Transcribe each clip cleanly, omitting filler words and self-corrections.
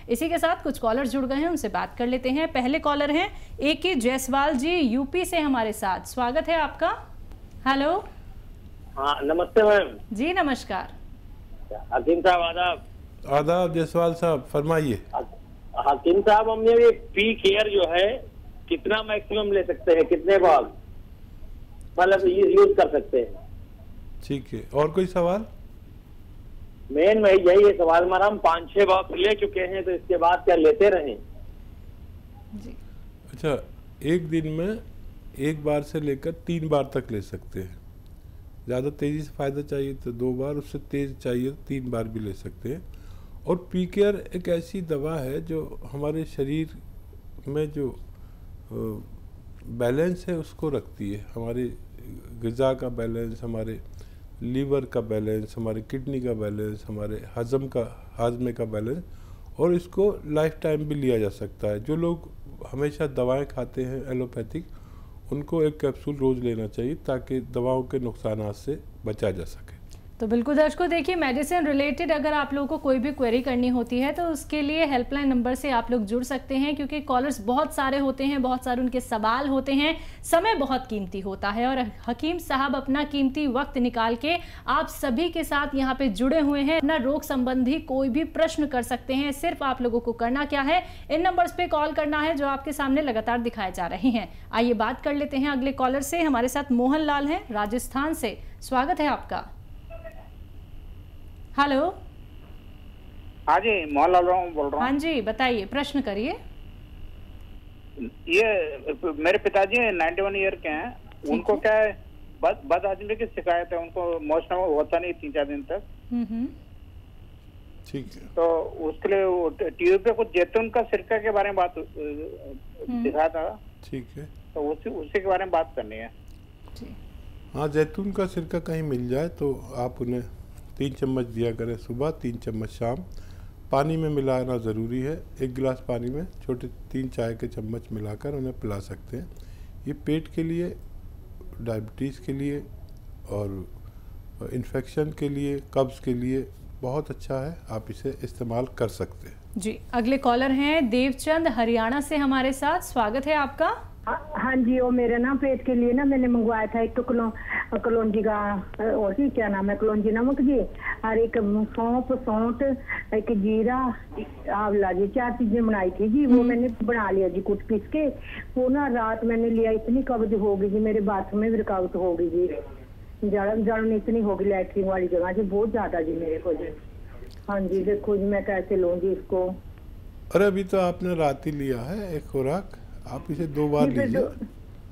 इसी के साथ कुछ कॉलर जुड़ गए हैं, उनसे बात कर लेते हैं। पहले कॉलर हैं A.K. जायसवाल जी, यूपी से हमारे साथ। स्वागत है आपका। हेलो। हाँ नमस्ते मैम जी नमस्कार। हकीम साहब आदाब। आदाब जायसवाल साहब, फरमाइए। हकीम साहब, हमने ये पी केयर जो है कितना मैक्सिमम ले सकते हैं, कितने बार मतलब यूज कर सकते हैं? ठीक है, और कोई सवाल? मेन वही यही है सवाल हमारा। हम 5-6 बॉक्स ले चुके हैं, तो इसके बाद क्या लेते रहें? जी। अच्छा, एक दिन में एक बार से लेकर 3 बार तक ले सकते हैं। ज़्यादा तेज़ी से फ़ायदा चाहिए तो 2 बार, उससे तेज़ चाहिए तो 3 बार भी ले सकते हैं। और पी केयर एक ऐसी दवा है जो हमारे शरीर में जो बैलेंस है उसको रखती है। हमारे ग़िज़ा का बैलेंस, हमारे लीवर का बैलेंस, हमारे किडनी का बैलेंस, हमारे हाजमे का बैलेंस, और इसको लाइफ टाइम भी लिया जा सकता है। जो लोग हमेशा दवाएं खाते हैं एलोपैथिक, उनको एक कैप्सूल रोज़ लेना चाहिए ताकि दवाओं के नुकसानात से बचा जा सके। तो बिल्कुल दर्शकों, देखिए मेडिसिन रिलेटेड अगर आप लोगों को कोई भी क्वेरी करनी होती है तो उसके लिए हेल्पलाइन नंबर से आप लोग जुड़ सकते हैं, क्योंकि कॉलर्स बहुत सारे होते हैं, बहुत सारे उनके सवाल होते हैं, समय बहुत कीमती होता है और हकीम साहब अपना कीमती वक्त निकाल के आप सभी के साथ यहाँ पे जुड़े हुए हैं। अपना रोग संबंधी कोई भी प्रश्न कर सकते हैं। सिर्फ आप लोगों को करना क्या है, इन नंबर्स पे कॉल करना है जो आपके सामने लगातार दिखाए जा रहे हैं। आइए बात कर लेते हैं अगले कॉलर से। हमारे साथ मोहन लाल हैं राजस्थान से। स्वागत है आपका। हेलो। हाँ जी, मोहनलाल बोल रहा हूँ। हाँ जी, बताइए, प्रश्न करिए। ये मेरे पिताजी 91 ईयर के हैं, उनको क्या है बद हजमी की शिकायत है, उनको मोशन होता नहीं 3-4 दिन तक। ठीक है, तो उसके लिए टीवी पे कुछ जैतून का सिरका के बारे में बात दिखा था। ठीक है, तो उसी के बारे में बात करनी है। हाँ, जैतून का सिरका कहीं मिल जाए तो आप उन्हें 3 चम्मच दिया करें सुबह, 3 चम्मच शाम। पानी में मिलाना ज़रूरी है। 1 गिलास पानी में छोटे 3 चाय के चम्मच मिलाकर उन्हें पिला सकते हैं। ये पेट के लिए, डायबिटीज़ के लिए और इन्फेक्शन के लिए, कब्ज़ के लिए बहुत अच्छा है। आप इसे इस्तेमाल कर सकते हैं। जी, अगले कॉलर हैं देवचंद हरियाणा से हमारे साथ। स्वागत है आपका। हाँ जी, वो मेरे ना पेट के लिए ना मैंने मंगवाया था एक कलौंजी का, और ही क्या नाम है, कलौंजी नमक जी, और एक सौंठ, एक जीरा, आंवला जी, 4 चीजें बनाई थी जी। वो मैंने बना लिया जी कुट पीस के। वो ना रात मैंने लिया, इतनी कब्ज हो गई जी, मेरे बाथरूम में भी रुकावट हो गई जी, जलन इतनी हो गई लैट्रिन वाली जगह जी, बहुत ज्यादा जी मेरे को जी। हाँ जी, देखो जी मैं कैसे लूँ जी इसको। अरे अभी तो आपने रात ही लिया है एक खुराक, आप इसे 2 बार लीजिए।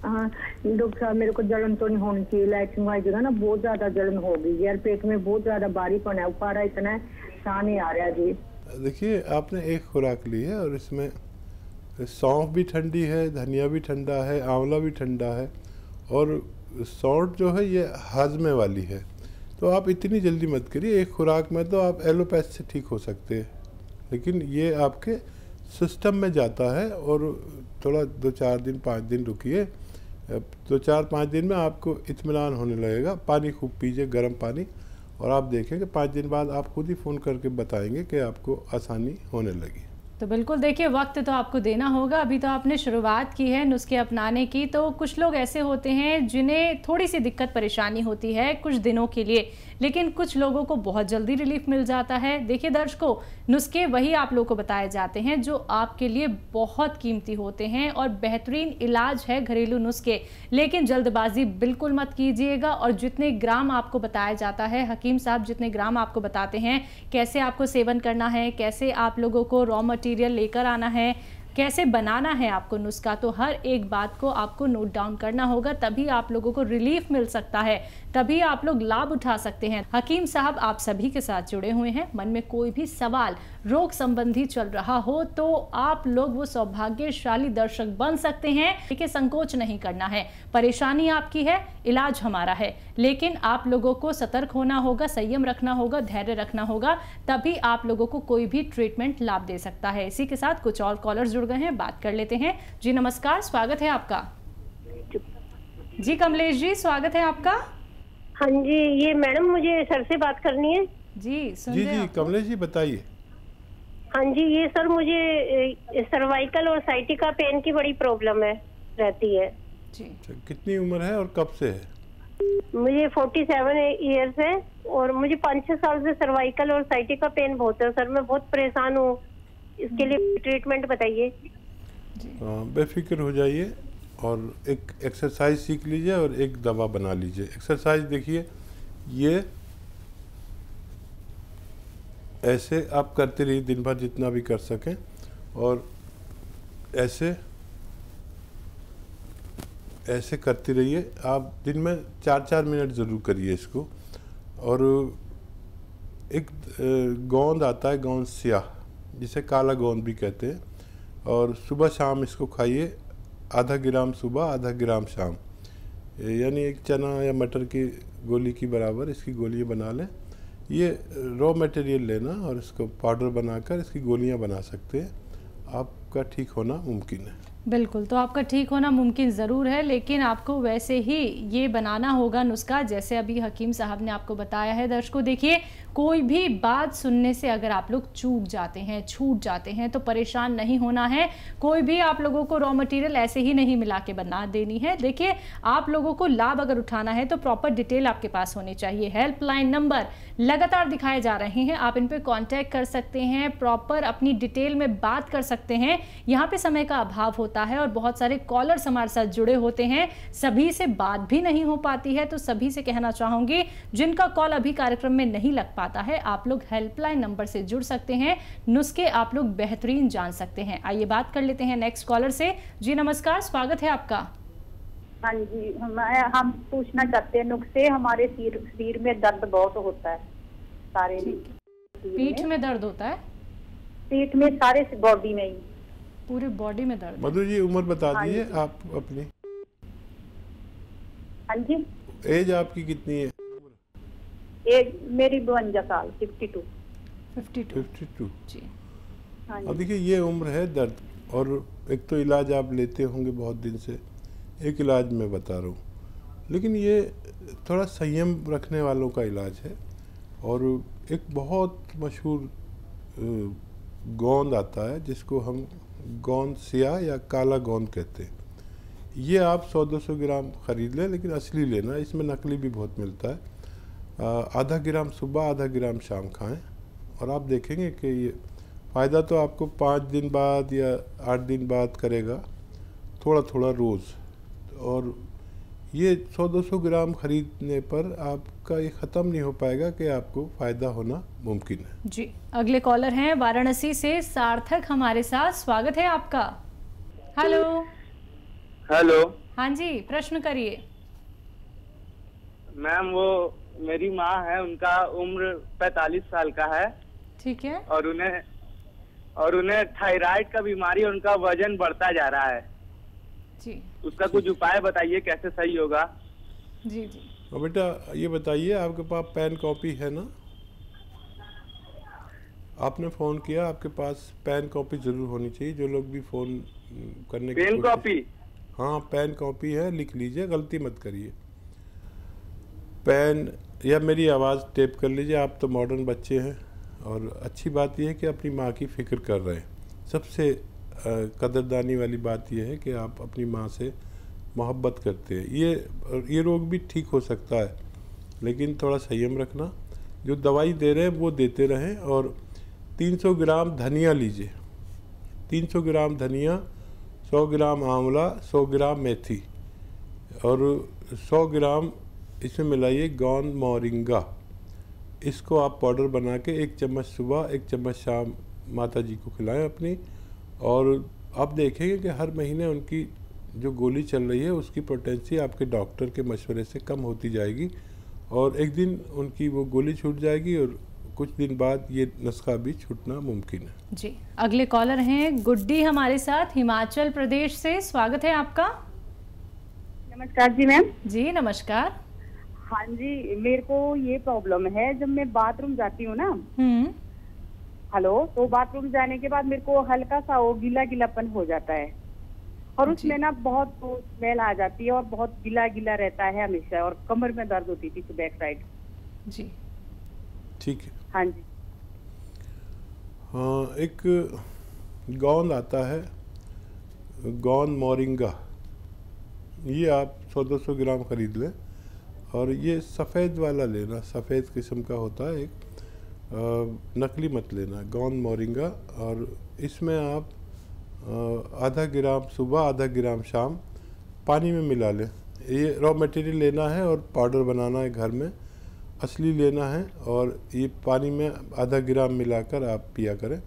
हाँ डॉक्टर साहब, मेरे को जलन तो नहीं होनी चाहिए, लैट्रिन वाली जगह ना बहुत ज्यादा जलन हो गई यार, पेट में बहुत ज्यादा भारीपन है, उपाड़ा इतना है, साह नहीं आ रहा जी। देखिए, आपने एक खुराक ली है और इसमें सौंफ भी ठंडी है, धनिया भी ठंडा है, आंवला भी ठंडा है, और सौंठ जो है ये हाजमे वाली है। तो आप इतनी जल्दी मत करिए, एक खुराक में तो आप एलोपैथ से ठीक हो सकते हैं, लेकिन ये आपके सिस्टम में जाता है और थोड़ा 2-4 दिन 5 दिन रुकिए। 2-4-5 दिन में आपको इत्मीनान होने लगेगा। पानी खूब पीजिए, गर्म पानी, और आप देखें कि 5 दिन बाद आप खुद ही फ़ोन करके बताएंगे कि आपको आसानी होने लगी। तो बिल्कुल देखिए, वक्त तो आपको देना होगा। अभी तो आपने शुरुआत की है नुस्खे अपनाने की, तो कुछ लोग ऐसे होते हैं जिन्हें थोड़ी सी दिक्कत परेशानी होती है कुछ दिनों के लिए, लेकिन कुछ लोगों को बहुत जल्दी रिलीफ मिल जाता है। देखिए दर्शकों, नुस्खे वही आप लोगों को बताए जाते हैं जो आपके लिए बहुत कीमती होते हैं और बेहतरीन इलाज है घरेलू नुस्खे, लेकिन जल्दबाजी बिल्कुल मत कीजिएगा। और जितने ग्राम आपको बताया जाता है, हकीम साहब जितने ग्राम आपको बताते हैं, कैसे आपको सेवन करना है, कैसे आप लोगों को रॉ मटेरियल लेकर आना है, कैसे बनाना है आपको नुस्खा, तो हर एक बात को आपको नोट डाउन करना होगा, तभी आप लोगों को रिलीफ मिल सकता है, तभी आप लोग लाभ उठा सकते हैं। हकीम साहब आप सभी के साथ जुड़े हुए हैं। मन में कोई भी सवाल रोग संबंधी चल रहा हो तो आप लोग वो सौभाग्यशाली दर्शक बन सकते हैं। देखिए, संकोच नहीं करना है, परेशानी आपकी है, इलाज हमारा है, लेकिन आप लोगों को सतर्क होना होगा, संयम रखना होगा, धैर्य रखना होगा, तभी आप लोगों को कोई भी ट्रीटमेंट लाभ दे सकता है। इसी के साथ कुछ और कॉलर जुड़ गए हैं, बात कर लेते हैं। जी नमस्कार, स्वागत है आपका। जी कमलेश जी, स्वागत है आपका। हाँ जी, ये मैडम मुझे सर से बात करनी है। जी जी कमलेश जी बताइए। हाँ जी, ये सर मुझे सर्वाइकल और साइटिका पेन की बड़ी प्रॉब्लम है, रहती है जी। कितनी उम्र है और कब से है? मुझे 47 इयर्स है और मुझे 5-6 साल से सर्वाइकल और साइटिका पेन बहुत है सर। मैं बहुत परेशान हूँ, इसके लिए ट्रीटमेंट बताइए। बेफिक्र हो जाइए और एक एक्सरसाइज सीख लीजिए और एक दवा बना लीजिए। एक्सरसाइज देखिए, ये ऐसे आप करते रहिए दिन भर जितना भी कर सकें, और ऐसे ऐसे करते रहिए। आप दिन में 4-4 मिनट ज़रूर करिए इसको। और एक गोंद आता है, गोंद स्याह, जिसे काला गोंद भी कहते हैं, और सुबह शाम इसको खाइए। आधा ग्राम सुबह, आधा ग्राम शाम, यानी एक चना या मटर की गोली की बराबर इसकी गोलियां बना लें। ये रॉ मटेरियल लेना और इसको पाउडर बनाकर इसकी गोलियां बना सकते हैं। आपका ठीक होना मुमकिन है। बिल्कुल, तो आपका ठीक होना मुमकिन ज़रूर है, लेकिन आपको वैसे ही ये बनाना होगा नुस्खा, जैसे अभी हकीम साहब ने आपको बताया है। दर्शकों देखिए, कोई भी बात सुनने से अगर आप लोग चूक जाते हैं, छूट जाते हैं, तो परेशान नहीं होना है। कोई भी आप लोगों को रॉ मटेरियल ऐसे ही नहीं मिला के बना देनी है। देखिए, आप लोगों को लाभ अगर उठाना है तो प्रॉपर डिटेल आपके पास होनी चाहिए। हेल्पलाइन नंबर लगातार दिखाए जा रहे हैं, आप इन पर कॉन्टैक्ट कर सकते हैं, प्रॉपर अपनी डिटेल में बात कर सकते हैं। यहाँ पे समय का अभाव होता है और बहुत सारे कॉलर्स हमारे साथ जुड़े होते हैं, सभी से बात भी नहीं हो पाती है। तो सभी से कहना चाहूंगी, जिनका कॉल अभी कार्यक्रम में नहीं लग पाता है, आप लोग हेल्पलाइन नंबर से जुड़ सकते हैं, नुस्खे आप लोग बेहतरीन जान सकते हैं। आइए बात कर लेते हैं नेक्स्ट कॉलर से। जी नमस्कार, स्वागत है आपका। हाँ जी, हम पूछना चाहते हैं नुस्खे। हमारे शरीर में दर्द बहुत होता है, सारे पीठ में दर्द होता है? पीठ में, सारे बॉडी में ही, पूरे बॉडी में दर्द। मधु जी उम्र बता दीजिए आप अपनी। हाँ जी, एज आपकी कितनी है? एज मेरी 52 साल, 52। 52 जी। हाँ अब देखिए, ये उम्र है दर्द, और एक तो इलाज आप लेते होंगे बहुत दिन से, एक इलाज मैं बता रहा हूँ, लेकिन ये थोड़ा संयम रखने वालों का इलाज है। और एक बहुत मशहूर गोंद आता है जिसको हम गोंद स्याह या काला गोंद कहते हैं। ये आप 100-200 ग्राम ख़रीद लें, लेकिन असली लेना, इसमें नकली भी बहुत मिलता है। आधा ग्राम सुबह, आधा ग्राम शाम खाएं, और आप देखेंगे कि ये फ़ायदा तो आपको 5 दिन बाद या 8 दिन बाद करेगा, थोड़ा थोड़ा रोज़। और ये 100-200 ग्राम ख़रीदने पर आपका ये ख़त्म नहीं हो पाएगा कि आपको फ़ायदा होना मुमकिन है। जी, अगले कॉलर हैं वाराणसी से सार्थक हमारे साथ, स्वागत है आपका। हेलो। हेलो। हाँ जी, प्रश्न करिए। मैम, वो मेरी माँ है, उनका उम्र 45 साल का है। ठीक है। और उन्हें थायराइड का बीमारी, उनका वजन बढ़ता जा रहा है जी। उसका कुछ उपाय बताइए, कैसे सही होगा? जी जी। और बेटा ये बताइए, आपके पास पेन कॉपी है ना? आपने फ़ोन किया, आपके पास पेन कॉपी ज़रूर होनी चाहिए। जो लोग भी फ़ोन करने की पेन कॉपी? हाँ, पेन कॉपी है, लिख लीजिए, गलती मत करिए। पेन या मेरी आवाज़ टेप कर लीजिए। आप तो मॉडर्न बच्चे हैं, और अच्छी बात यह है कि अपनी माँ की फ़िक्र कर रहे हैं। सबसे कदरदानी वाली बात यह है कि आप अपनी माँ से मोहब्बत करते हैं। ये रोग भी ठीक हो सकता है, लेकिन थोड़ा संयम रखना। जो दवाई दे रहे हैं वो देते रहें। और 300 ग्राम धनिया लीजिए, 300 ग्राम धनिया, 100 ग्राम आंवला, 100 ग्राम मेथी, और 100 ग्राम इसमें मिलाइए गोंद मोरिंगा। इसको आप पाउडर बना के 1 चम्मच सुबह, 1 चम्मच शाम माता जी को खिलाएं अपनी। और आप देखेंगे कि हर महीने उनकी जो गोली चल रही है उसकी पोटेंसी आपके डॉक्टर के मशवरे से कम होती जाएगी, और एक दिन उनकी वो गोली छूट जाएगी, और कुछ दिन बाद ये नुस्खा भी छूटना मुमकिन है। जी, अगले कॉलर हैं गुड्डी हमारे साथ हिमाचल प्रदेश से, स्वागत है आपका। नमस्कार जी मैम। जी नमस्कार। हाँ जी, मेरे को ये प्रॉब्लम है, जब मैं बाथरूम जाती हूँ ना, हेलो, तो बाथरूम जाने के बाद मेरे को हल्का सा वो गीला गीलापन हो जाता है, और उसमें ना बहुत स्मेल आ जाती है, और बहुत गीला गीला रहता है हमेशा, और कमर में दर्द होती थी बैक साइड। जी ठीक है। हाँ जी। एक गोंद आता है, गोंद मोरिंगा, ये आप 100-200 ग्राम खरीद लें और ये सफ़ेद वाला लेना, सफ़ेद किस्म का होता है एक, नकली मत लेना, गोंद मोरिंगा। और इसमें आप आधा ग्राम सुबह आधा ग्राम शाम पानी में मिला लें। ये रॉ मटेरियल लेना है और पाउडर बनाना है घर में, असली लेना है, और ये पानी में आधा ग्राम मिलाकर आप पिया करें।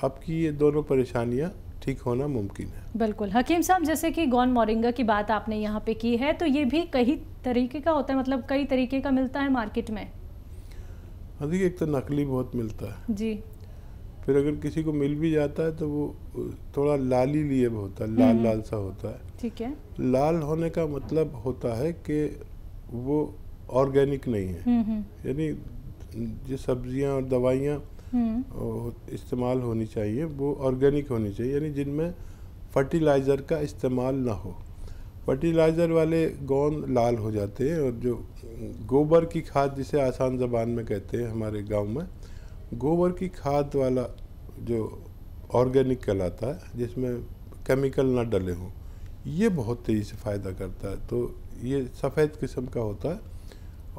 आपकी ये दोनों परेशानियां ठीक होना मुमकिन है। बिल्कुल हकीम साहब, जैसे कि गोंद मोरिंगा की बात आपने यहाँ पे की है, तो ये भी कई तरीके का होता है, मतलब कई तरीके का मिलता है मार्केट में? देखिए, एक तो नकली बहुत मिलता है जी, फिर अगर किसी को मिल भी जाता है तो वो थोड़ा लाली लिए होता है, लाल लाल सा होता है। ठीक है। लाल होने का मतलब होता है कि वो ऑर्गेनिक नहीं है, यानी जो सब्जियां और दवाइयां इस्तेमाल होनी चाहिए वो ऑर्गेनिक होनी चाहिए, यानी जिनमें फर्टिलाइज़र का इस्तेमाल ना हो। फर्टिलाइज़र वाले गोंद लाल हो जाते हैं, और जो गोबर की खाद, जिसे आसान ज़बान में कहते हैं हमारे गांव में, गोबर की खाद वाला जो ऑर्गेनिक कहलाता है, जिसमें केमिकल ना डले हों, ये बहुत तेज़ी से फ़ायदा करता है। तो ये सफ़ेद किस्म का होता है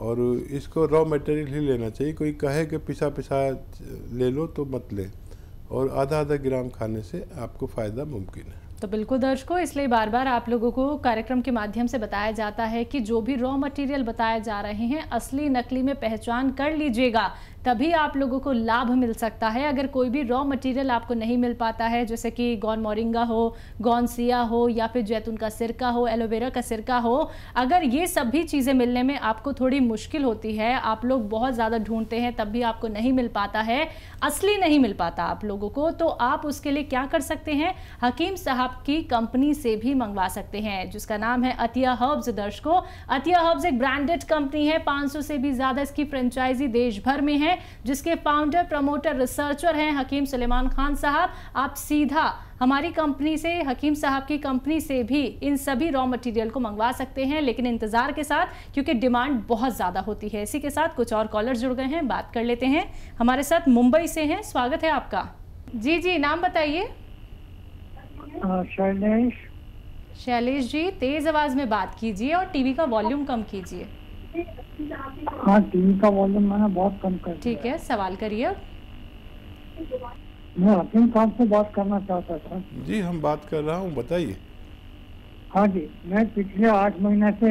और इसको रॉ मटेरियल ही लेना चाहिए। कोई कहे कि पिसा पिसा ले लो तो मत ले, और आधा आधा ग्राम खाने से आपको फ़ायदा मुमकिन है। तो बिल्कुल दर्शकों, इसलिए बार बार आप लोगों को कार्यक्रम के माध्यम से बताया जाता है कि जो भी रॉ मटेरियल बताए जा रहे हैं, असली नकली में पहचान कर लीजिएगा, तभी आप लोगों को लाभ मिल सकता है। अगर कोई भी रॉ मटेरियल आपको नहीं मिल पाता है, जैसे कि गोंद मोरिंगा हो, गोंद सिया हो, या फिर जैतून का सिरका हो, एलोवेरा का सिरका हो, अगर ये सभी चीज़ें मिलने में आपको थोड़ी मुश्किल होती है, आप लोग बहुत ज़्यादा ढूंढते हैं तब भी आपको नहीं मिल पाता है, असली नहीं मिल पाता आप लोगों को, तो आप उसके लिए क्या कर सकते हैं? हकीम साहब की कंपनी से भी मंगवा सकते हैं, जिसका नाम है अतिया हर्ब्स। दर्शकों, अतिया हर्ब्स एक ब्रांडेड कंपनी है, 500 से भी ज़्यादा इसकी फ्रेंचाइजी देश भर में है, जिसके फाउंडर, प्रमोटर, रिसर्चर हैं हकीम सुलेमान खान साहब। आप सीधा हमारी कंपनी से, हकीम साहब की कंपनी से भी इन सभी रॉ मटेरियल को मंगवा सकते हैं, लेकिन इंतजार के साथ, क्योंकि डिमांड बहुत ज़्यादा होती है। इसी के साथ कुछ और कॉलर जुड़ गए हैं, बात कर लेते हैं। हमारे साथ मुंबई से हैं, स्वागत है आपका। जी जी, नाम बताइए। शैलेश जी, तेज आवाज में बात कीजिए और टीवी का वॉल्यूम कम कीजिए। हाँ, टीवी का वॉल्यूम मैंने बहुत कम कर दिया। ठीक है, सवाल करिए अब। मैं हकीम साहब से बात करना चाहता था। जी, हम बात कर रहा हूँ, बताइए। हाँ जी, मैं पिछले 8 महीने से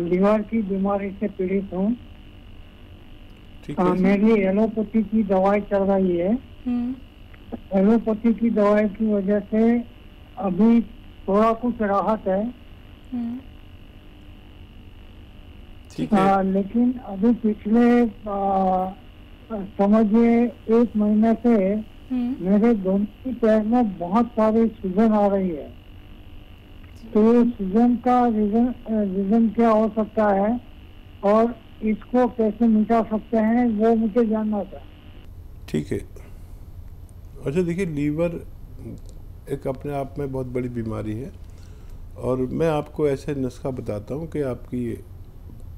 लीवर की बीमारी से पीड़ित हूँ। मेरी एलोपैथी की दवाई चल रही है। एलोपैथी की दवाई की वजह से अभी थोड़ा कुछ राहत है, लेकिन अभी पिछले समझिए 1 महीने से मेरे दोनों पैर में बहुत सारी सूजन आ रही है। तो ये सूजन का रीजन क्या हो सकता है और इसको कैसे मिटा सकते हैं, वो मुझे जानना था। ठीक है। अच्छा, देखिए, लीवर एक अपने आप में बहुत बड़ी बीमारी है, और मैं आपको ऐसे नुस्खा बताता हूँ कि आपकी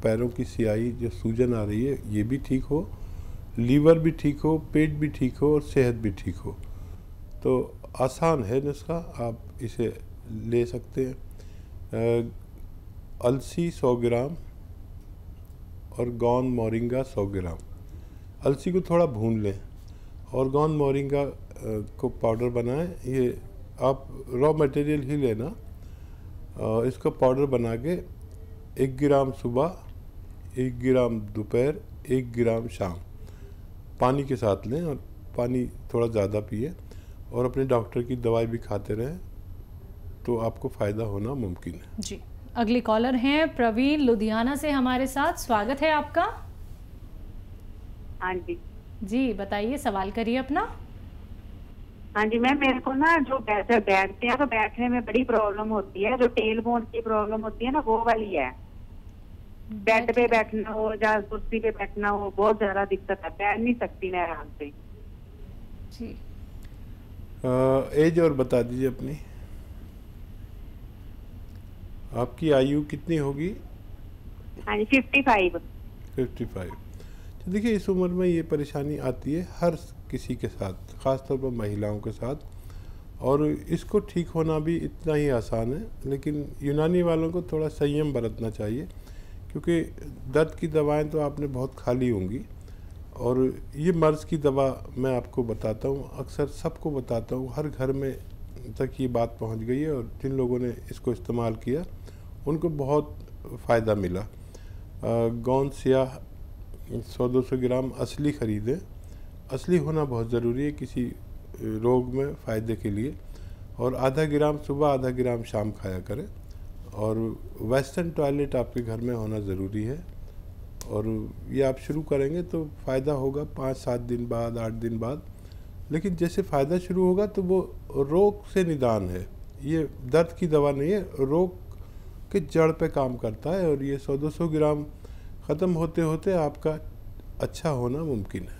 पैरों की सियाई, जो सूजन आ रही है, ये भी ठीक हो, लीवर भी ठीक हो, पेट भी ठीक हो और सेहत भी ठीक हो। तो आसान है नुस्खा, आप इसे ले सकते हैं। अलसी 100 ग्राम और गोंद मोरिंगा 100 ग्राम। अलसी को थोड़ा भून लें और गोंद मोरिंगा को पाउडर बनाएं। ये आप रॉ मटेरियल ही लेना, इसको पाउडर बना के 1 ग्राम सुबह, 1 ग्राम दोपहर, 1 ग्राम शाम पानी के साथ लें, और पानी थोड़ा ज़्यादा पिए, और अपने डॉक्टर की दवाई भी खाते रहें, तो आपको फ़ायदा होना मुमकिन है। जी, अगली कॉलर हैं प्रवीण लुधियाना से हमारे साथ, स्वागत है आपका। हाँ जी जी, बताइए, सवाल करिए अपना। हाँ जी मैम, मेरे को ना जो बैठते हैं तो बैठने में बड़ी प्रॉब्लम होती है, जो टेल बोन की प्रॉब्लम होती है ना, वो वाली है। बेड पे बैठना हो या कुर्सी पे बैठना हो, बहुत ज्यादा दिक्कत है, बैठ नहीं सकती मैं आराम से। जी, एज और बता दीजिए अपनी। आपकी आयु कितनी होगी? हाँ जी, 55। 55। तो देखिए इस उम्र में ये परेशानी आती है हर किसी के साथ, ख़ासतौर पर महिलाओं के साथ, और इसको ठीक होना भी इतना ही आसान है। लेकिन यूनानी वालों को थोड़ा संयम बरतना चाहिए, क्योंकि दर्द की दवाएं तो आपने बहुत खा ली होंगी, और ये मर्ज़ की दवा मैं आपको बताता हूँ, अक्सर सबको बताता हूँ, हर घर में तक ये बात पहुँच गई है, और जिन लोगों ने इसको इस्तेमाल किया उनको बहुत फ़ायदा मिला। गोंद स्याह 100-200 ग्राम असली ख़रीदें। असली होना बहुत ज़रूरी है किसी रोग में फ़ायदे के लिए, और आधा ग्राम सुबह, आधा ग्राम शाम खाया करें। और वेस्टर्न टॉयलेट आपके घर में होना ज़रूरी है, और ये आप शुरू करेंगे तो फ़ायदा होगा 5-7 दिन बाद, 8 दिन बाद। लेकिन जैसे फ़ायदा शुरू होगा तो वो रोग से निदान है, ये दर्द की दवा नहीं है, रोग के जड़ पे काम करता है। और ये 100-200 ग्राम ख़त्म होते होते आपका अच्छा होना मुमकिन है।